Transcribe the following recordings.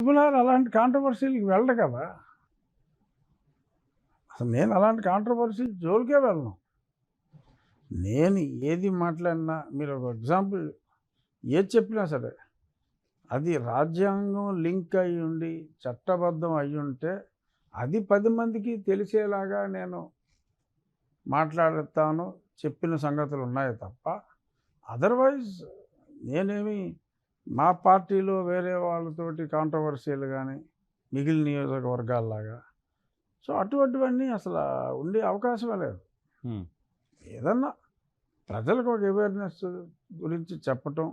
Triple R అలాంటి కాంట్రవర్సీలకి వెళ్ళడు కదా. అసలు నేను అలాంటి కాంట్రవర్సీ జోలికే వెళ్ళను. నేను ఏది మాట్లాడినా మీరు ఒక ఎగ్జాంపుల్ ఏది చెప్పినా సరే అది రాజ్యాంగం లింక్ అయి ఉండి చట్టబద్ధం అయి ఉంటే అది 10 మందికి తెలిసేలాగా నేను మాట్లాడతాను, చెప్పిన సంగతులు ఉన్నాయి తప్ప అదర్వైజ్ నేనేమి మా పార్టీలో వేరే వాళ్ళతోటి కాంట్రవర్సీలు కానీ మిగిలిన నియోజకవర్గాల్లాగా సో అటువంటివన్నీ అసలు ఉండే అవకాశమే లేదు. ఉమ్, ఏదన్నా ప్రజలకు ఒక అవేర్నెస్ గురించి చెప్పటం,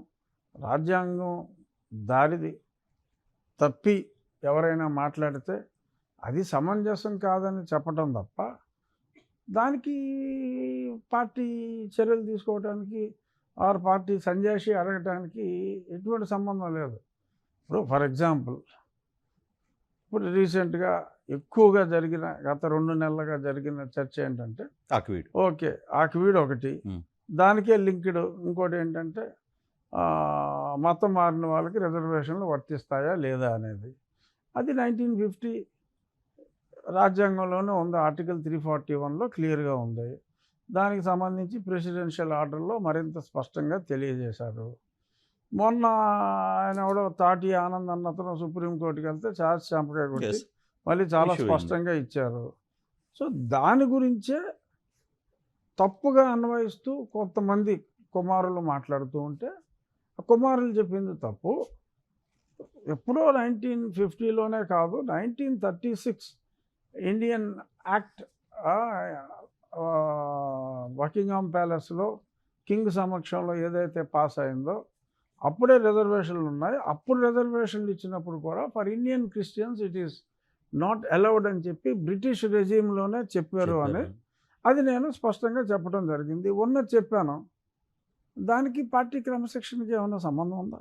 రాజ్యాంగం దారిది తప్పి ఎవరైనా మాట్లాడితే అది సమంజసం కాదని చెప్పటం తప్ప దానికి పార్టీ చర్యలు తీసుకోవడానికి ఆర్ పార్టీ సంజాషి అడగటానికి ఎటువంటి సంబంధం లేదు. ఇప్పుడు ఫర్ ఎగ్జాంపుల్ ఇప్పుడు రీసెంట్గా ఎక్కువగా జరిగిన గత 2 నెలలుగా జరిగిన చర్చ ఏంటంటే ఆకివీడు. ఓకే ఆకివీడు ఒకటి, దానికే లింక్డ్ ఇంకోటి ఏంటంటే మతం మారిన వాళ్ళకి రిజర్వేషన్లు వర్తిస్తాయా లేదా అనేది. అది 1950 రాజ్యాంగంలోనే ఉంది, ఆర్టికల్ 341లో క్లియర్గా ఉంది. దానికి సంబంధించి ప్రెసిడెన్షియల్ ఆర్డర్లో మరింత స్పష్టంగా తెలియజేశారు. మొన్న ఆయన ఎవడో తాటి ఆనంద్ అన్నతను సుప్రీంకోర్టుకి వెళ్తే ఛార్జ్ చంపకాయ కొట్టి Yes. మళ్ళీ చాలా Issue స్పష్టంగా ఇచ్చారు. సో దాని గురించే తప్పుగా అన్వయిస్తూ కొంతమంది కుమారులు మాట్లాడుతూ ఉంటే ఆ కుమారులు చెప్పింది తప్పు. ఎప్పుడో 1950లోనే కాదు, 1936 ఇండియన్ యాక్ట్ బకింగ్హామ్ ప్యాలెస్లో కింగ్ సమక్షంలో ఏదైతే పాస్ అయిందో అప్పుడే రిజర్వేషన్లు ఉన్నాయి. అప్పుడు రిజర్వేషన్లు ఇచ్చినప్పుడు కూడా for Indian Christians it is not allowed అని చెప్పి బ్రిటిష్ రెజీమ్లోనే చెప్పారు అని అది నేను స్పష్టంగా చెప్పడం జరిగింది. ఉన్నది చెప్పాను. దానికి పార్టీ క్రమశిక్షణకి ఏమైనా సంబంధం ఉందా?